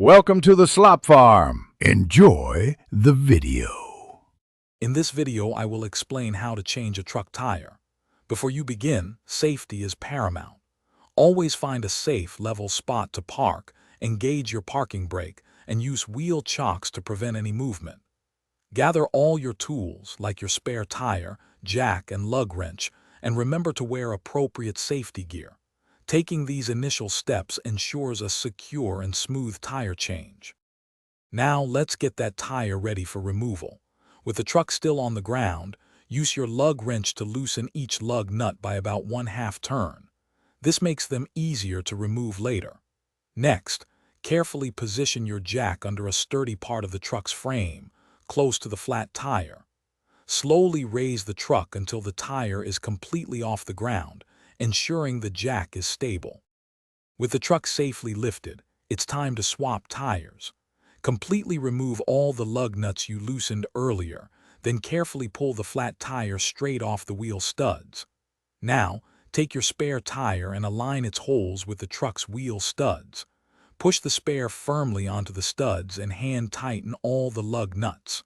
Welcome to the Slop Farm. Enjoy the video. In this video, I will explain how to change a truck tire. Before you begin, safety is paramount. Always find a safe, level spot to park, engage your parking brake, and use wheel chocks to prevent any movement. Gather all your tools, like your spare tire, jack, and lug wrench, and remember to wear appropriate safety gear. Taking these initial steps ensures a secure and smooth tire change. Now let's get that tire ready for removal. With the truck still on the ground, use your lug wrench to loosen each lug nut by about 1/2 turn. This makes them easier to remove later. Next, carefully position your jack under a sturdy part of the truck's frame, close to the flat tire. Slowly raise the truck until the tire is completely off the ground, ensuring the jack is stable. With the truck safely lifted, it's time to swap tires. Completely remove all the lug nuts you loosened earlier, then carefully pull the flat tire straight off the wheel studs. Now, take your spare tire and align its holes with the truck's wheel studs. Push the spare firmly onto the studs and hand tighten all the lug nuts.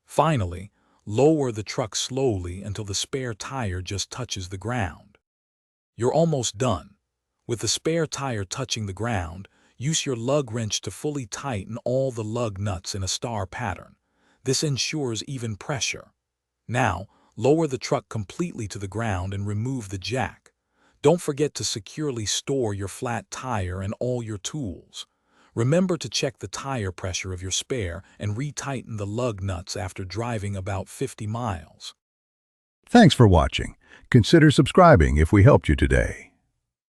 Finally, lower the truck slowly until the spare tire just touches the ground. You're almost done. With the spare tire touching the ground, use your lug wrench to fully tighten all the lug nuts in a star pattern. This ensures even pressure. Now, lower the truck completely to the ground and remove the jack. Don't forget to securely store your flat tire and all your tools. Remember to check the tire pressure of your spare and retighten the lug nuts after driving about 50 miles. Thanks for watching. Consider subscribing if we helped you today.